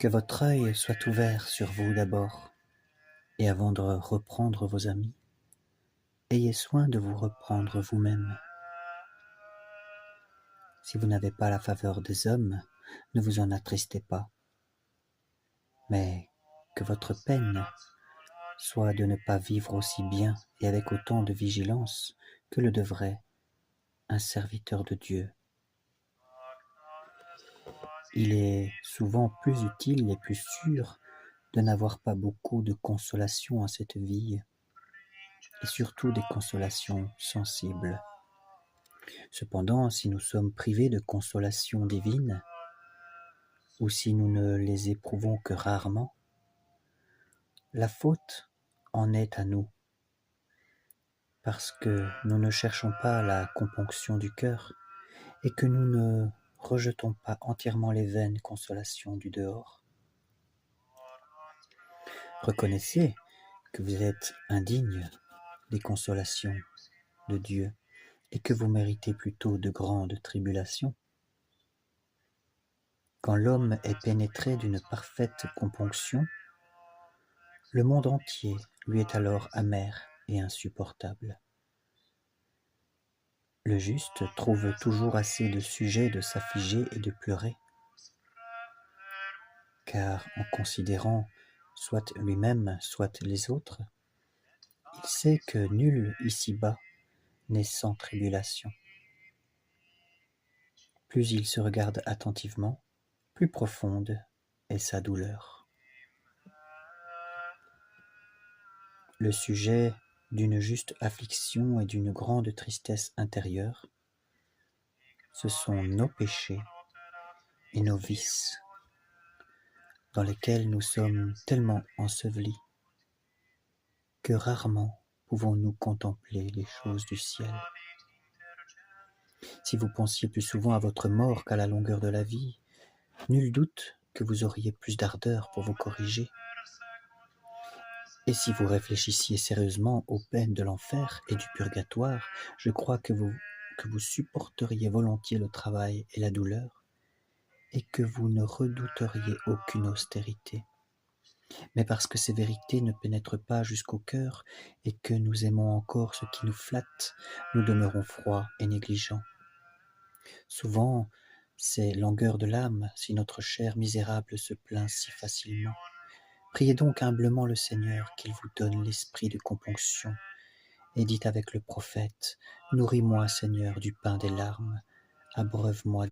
Que votre œil soit ouvert sur vous d'abord, et avant de reprendre vos amis, ayez soin de vous reprendre vous-même. Si vous n'avez pas la faveur des hommes, ne vous en attristez pas, mais que votre peine soit de ne pas vivre aussi bien et avec autant de vigilance que le devrait un serviteur de Dieu. Il est souvent plus utile et plus sûr de n'avoir pas beaucoup de consolations à cette vie, et surtout des consolations sensibles. Cependant, si nous sommes privés de consolations divines, ou si nous ne les éprouvons que rarement, la faute en est à nous, parce que nous ne cherchons pas la componction du cœur, et que nous ne rejetons pas entièrement les vaines consolations du dehors. Reconnaissez que vous êtes indigne des consolations de Dieu et que vous méritez plutôt de grandes tribulations. Quand l'homme est pénétré d'une parfaite componction, le monde entier lui est alors amer et insupportable. Le juste trouve toujours assez de sujets de s'affliger et de pleurer, car en considérant soit lui-même, soit les autres, il sait que nul ici-bas n'est sans tribulation. Plus il se regarde attentivement, plus profonde est sa douleur. Le sujet d'une juste affliction et d'une grande tristesse intérieure, ce sont nos péchés et nos vices, dans lesquels nous sommes tellement ensevelis que rarement pouvons-nous contempler les choses du ciel. Si vous pensiez plus souvent à votre mort qu'à la longueur de la vie, nul doute que vous auriez plus d'ardeur pour vous corriger. Et si vous réfléchissiez sérieusement aux peines de l'enfer et du purgatoire, je crois que vous supporteriez volontiers le travail et la douleur, et que vous ne redouteriez aucune austérité. Mais parce que ces vérités ne pénètrent pas jusqu'au cœur, et que nous aimons encore ce qui nous flatte, nous demeurons froids et négligents. Souvent, c'est langueur de l'âme si notre chair misérable se plaint si facilement. Priez donc humblement le Seigneur qu'il vous donne l'esprit de componction, et dites avec le prophète : « Nourris-moi, Seigneur, du pain des larmes, abreuve-moi